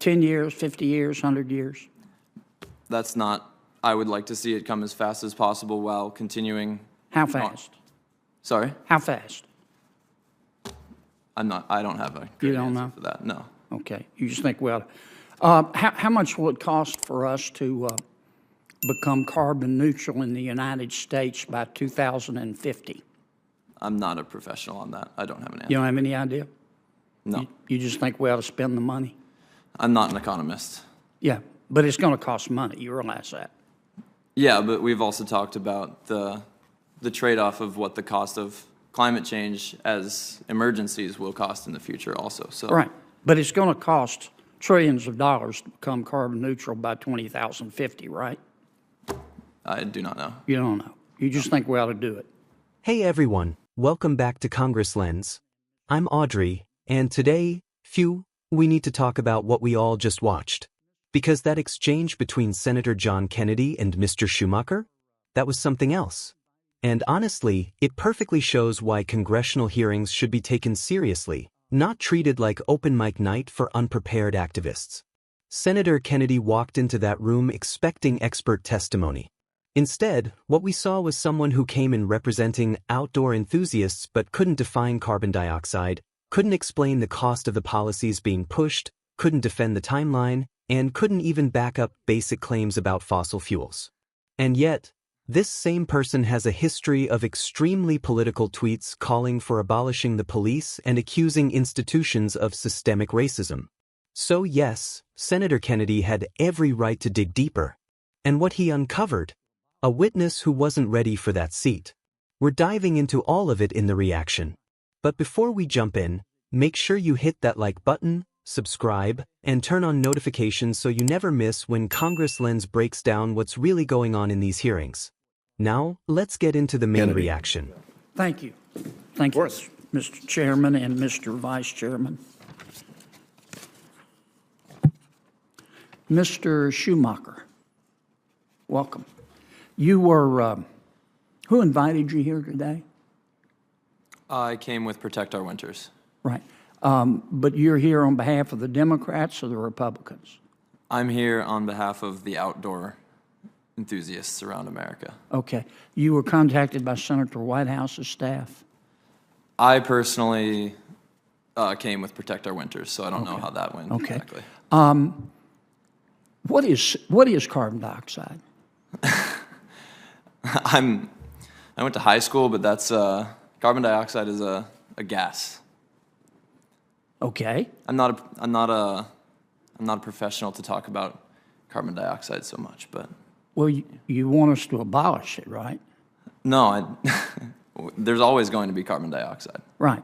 10 years, 50 years, 100 years? That's not, I would like to see it come as fast as possible while continuing. How fast? Sorry? How fast? I don't have a You great don't answer know? for that, no. Okay, you just think, well, how much will it cost for us to become carbon neutral in the United States by 2050? I'm not a professional on that. I don't have an answer. You don't have any idea? No. You just think we ought to spend the money? I'm not an economist. Yeah, but it's going to cost money. You realize that? Yeah, but we've also talked about the trade-off of what the cost of climate change as emergencies will cost in the future also. So. Right, but it's going to cost trillions of dollars to become carbon neutral by 2050, right? I do not know. You don't know. You just think we ought to do it. Hey everyone, welcome back to Congress Lens. I'm Audrey, and today, we need to talk about what we all just watched. Because that exchange between Senator John Kennedy and Mr. Schumacher? That was something else. And honestly, it perfectly shows why congressional hearings should be taken seriously, not treated like open mic night for unprepared activists. Senator Kennedy walked into that room expecting expert testimony. Instead, what we saw was someone who came in representing outdoor enthusiasts but couldn't define carbon dioxide, couldn't explain the cost of the policies being pushed, couldn't defend the timeline, and couldn't even back up basic claims about fossil fuels. And yet, this same person has a history of extremely political tweets calling for abolishing the police and accusing institutions of systemic racism. So yes, Senator Kennedy had every right to dig deeper. And what he uncovered? A witness who wasn't ready for that seat. We're diving into all of it in the reaction. But before we jump in, make sure you hit that like button, subscribe, and turn on notifications so you never miss when Congress Lens breaks down what's really going on in these hearings. Now, let's get into the main reaction. Thank you. Thank you, Mr. Chairman and Mr. Vice Chairman. Mr. Schumacher, welcome. You were, who invited you here today? I came with Protect Our Winters. Right. But you're here on behalf of the Democrats or the Republicans? I'm here on behalf of the outdoor enthusiasts around America. Okay. You were contacted by Senator Whitehouse's staff? I personally came with Protect Our Winters, so I don't know how that went exactly. What is carbon dioxide? I went to high school, but that's carbon dioxide is a gas. Okay. I'm not a professional to talk about carbon dioxide so much, but. Well, you want us to abolish it, right? No, there's always going to be carbon dioxide. Right.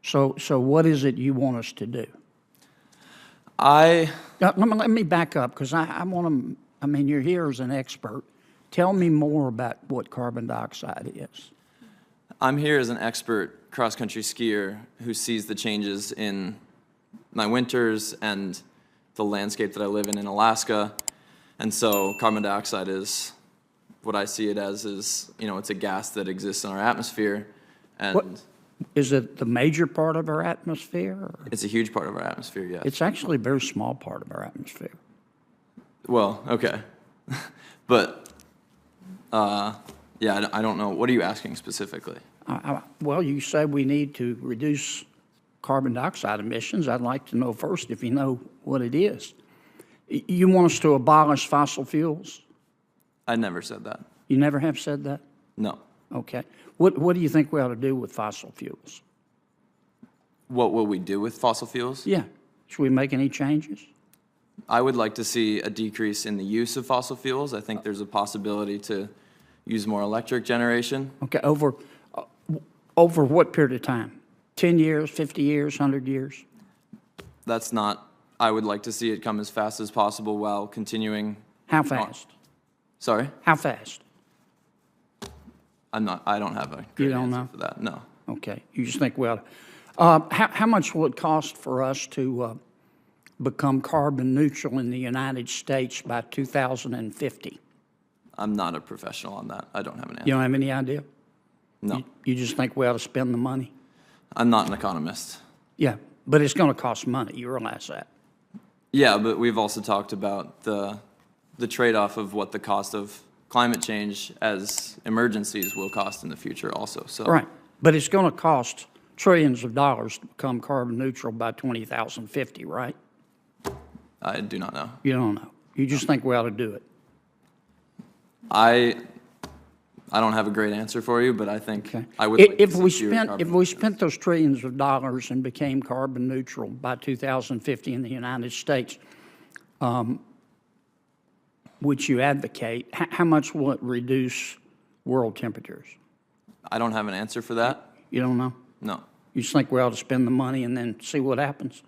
So what is it you want us to do? Let me back up, because I want to, I mean, you're here as an expert. Tell me more about what carbon dioxide is. I'm here as an expert cross-country skier who sees the changes in my winters and the landscape that I live in Alaska. And so carbon dioxide is what I see it as is, it's a gas that exists in our atmosphere. And is it the major part of our atmosphere? Or? It's a huge part of our atmosphere, yes. It's actually a very small part of our atmosphere. Well, okay. But, yeah, I don't know. What are you asking specifically? Well, you said we need to reduce carbon dioxide emissions. I'd like to know first if you know what it is. You want us to abolish fossil fuels? I never said that. You never have said that? No. Okay. What do you think we ought to do with fossil fuels? What will we do with fossil fuels? Yeah. Should we make any changes? I would like to see a decrease in the use of fossil fuels. I think there's a possibility to use more electric generation. Okay. Over what period of time? 10 years, 50 years, 100 years? That's not, I would like to see it come as fast as possible while continuing. How fast? Sorry? How fast? I don't have a great answer for that, no. Okay. You just think, well, how much will it cost for us to become carbon neutral in the United States by 2050? I'm not a professional on that. I don't have an answer. You don't have any idea? No. You just think we ought to spend the money? I'm not an economist. Yeah, but it's going to cost money. You realize that? Yeah, but we've also talked about the trade-off of what the cost of climate change as emergencies will cost in the future also. So Right. But it's going to cost trillions of dollars to become carbon neutral by 2050, right? I do not know. You don't know. You just think we ought to do it. I don't have a great answer for you, but I think Okay. I would like If to we see fewer spent, carbon if we spent those trillions of dollars and became carbon neutral by 2050 in the United States, which you advocate, how much will it reduce world temperatures? I don't have an answer for that. You don't know? No. You just think we ought to spend the money and then see what happens?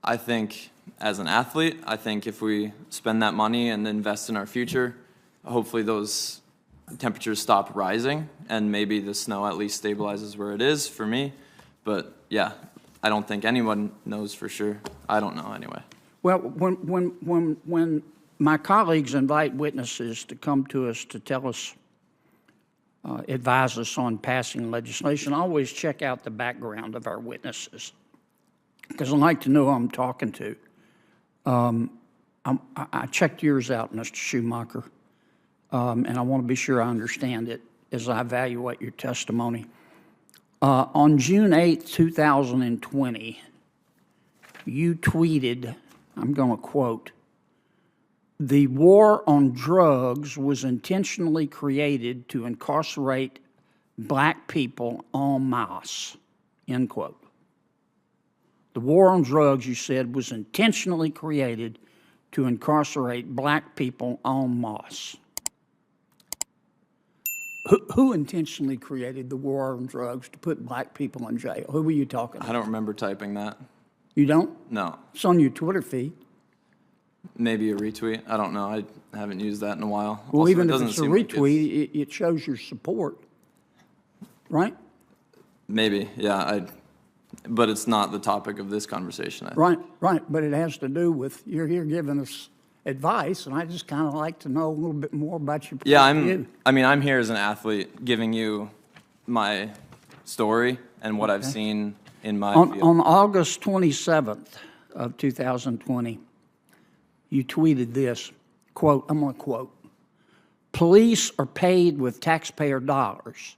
I think as an athlete, I think if we spend that money and invest in our future, hopefully those temperatures stop rising and maybe the snow at least stabilizes where it is for me. But yeah, I don't think anyone knows for sure. I don't know anyway. Well, when my colleagues invite witnesses to come to us to tell us, advise us on passing legislation, I always check out the background of our witnesses because I like to know who I'm talking to. I checked yours out, Mr. Schumacher, and I want to be sure I understand it as I evaluate your testimony. On June 8, 2020, you tweeted, I'm going to quote, "The war on drugs was intentionally created to incarcerate black people en masse," end quote. The war on drugs, you said, was intentionally created to incarcerate black people en masse. Who intentionally created the war on drugs to put black people in jail? Who were you talking about? I don't remember typing that. You don't? No. It's on your Twitter feed. Maybe a retweet. I don't know. I haven't used that in a while. Well, Also, even it if doesn't it's a seem like retweet, it shows your support, right? Maybe, yeah. But it's not the topic of this conversation. I think. Right. But it has to do with, you're here giving us advice, and I just kind of like to know a little bit more about your point Yeah, of view. I'm here as an athlete giving you my story and what I've seen in my field. On August 27th of 2020, you tweeted this, quote, I'm going to quote, "Police are paid with taxpayer dollars.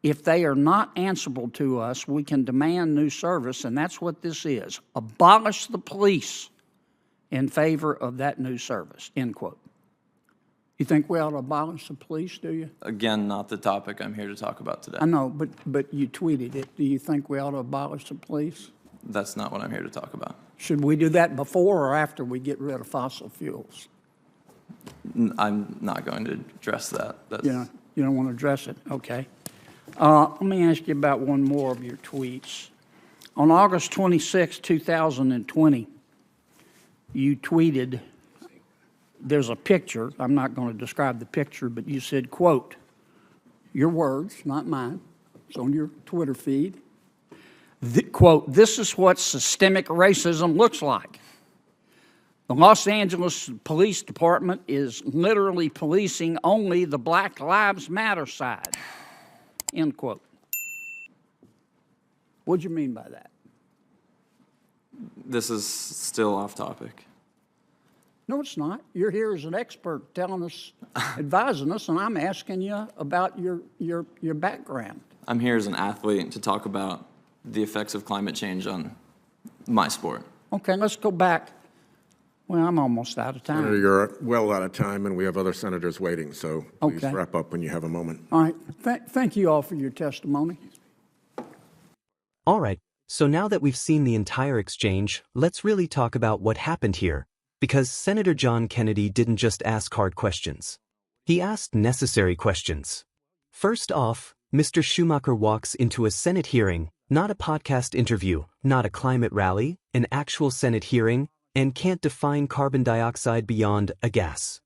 If they are not answerable to us, we can demand new service, and that's what this is. Abolish the police in favor of that new service," end quote. You think we ought to abolish the police, do you? Again, not the topic I'm here to talk about today. I know, but you tweeted it. Do you think we ought to abolish the police? That's not what I'm here to talk about. Should we do that before or after we get rid of fossil fuels? I'm not going to address that. You don't want to address it? Okay. Let me ask you about one more of your tweets. On August 26, 2020, you tweeted, there's a picture, I'm not going to describe the picture, but you said, quote, your words, not mine, it's on your Twitter feed, quote, "This is what systemic racism looks like. The Los Angeles Police Department is literally policing only the Black Lives Matter side," end quote. What do you mean by that? This is still off topic. No, it's not. You're here as an expert telling us, advising us, and I'm asking you about your background. I'm here as an athlete to talk about the effects of climate change on my sport. Okay, let's go back. Well, I'm almost out of time. Senator, you're well out of time, and we have other senators waiting, so please Okay. wrap up when you have a moment. All right. Thank you all for your testimony. All right, so now that we've seen the entire exchange, let's really talk about what happened here. Because Senator John Kennedy didn't just ask hard questions. He asked necessary questions. First off, Mr. Schumacher walks into a Senate hearing, not a podcast interview, not a climate rally, an actual Senate hearing, and can't define carbon dioxide beyond a gas.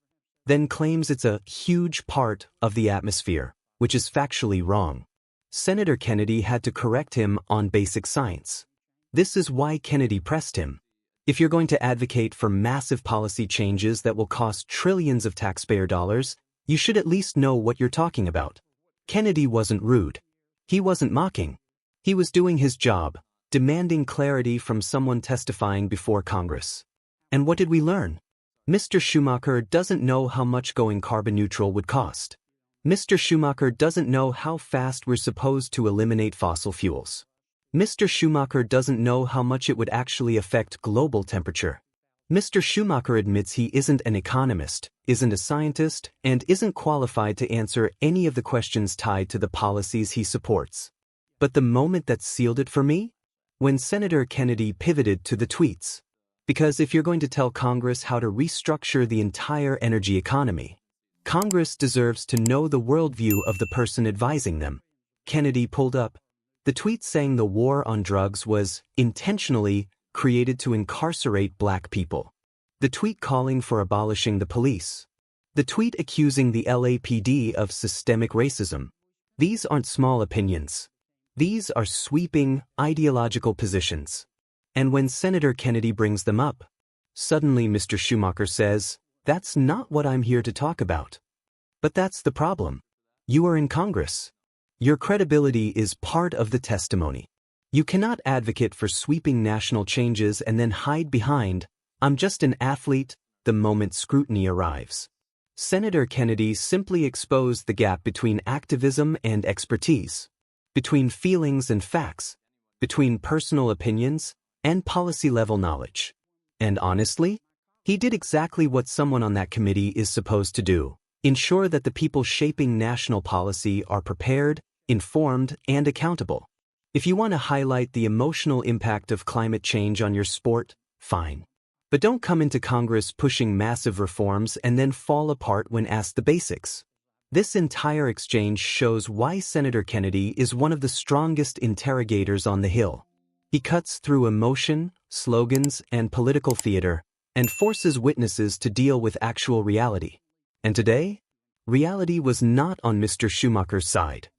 Then claims it's a huge part of the atmosphere, which is factually wrong. Senator Kennedy had to correct him on basic science. This is why Kennedy pressed him. If you're going to advocate for massive policy changes that will cost trillions of taxpayer dollars, you should at least know what you're talking about. Kennedy wasn't rude. He wasn't mocking. He was doing his job. demanding clarity from someone testifying before Congress. And what did we learn? Mr. Schumacher doesn't know how much going carbon neutral would cost. Mr. Schumacher doesn't know how fast we're supposed to eliminate fossil fuels. Mr. Schumacher doesn't know how much it would actually affect global temperature. Mr. Schumacher admits he isn't an economist, isn't a scientist, and isn't qualified to answer any of the questions tied to the policies he supports. But the moment that sealed it for me? When Senator Kennedy pivoted to the tweets. Because if you're going to tell Congress how to restructure the entire energy economy, Congress deserves to know the worldview of the person advising them. Kennedy pulled up the tweet saying the war on drugs was intentionally created to incarcerate black people. The tweet calling for abolishing the police. The tweet accusing the LAPD of systemic racism. These aren't small opinions. These are sweeping, ideological positions. And when Senator Kennedy brings them up, suddenly Mr. Schumacher says, "That's not what I'm here to talk about." But that's the problem. You are in Congress. Your credibility is part of the testimony. You cannot advocate for sweeping national changes and then hide behind, "I'm just an athlete," the moment scrutiny arrives. Senator Kennedy simply exposed the gap between activism and expertise, between feelings and facts, between personal opinions and policy-level knowledge. And honestly, he did exactly what someone on that committee is supposed to do: ensure that the people shaping national policy are prepared, informed, and accountable. If you want to highlight the emotional impact of climate change on your sport, fine. But don't come into Congress pushing massive reforms and then fall apart when asked the basics. This entire exchange shows why Senator Kennedy is one of the strongest interrogators on the Hill. He cuts through emotion, slogans, and political theater, and forces witnesses to deal with actual reality. And today, reality was not on Mr. Schumacher's side.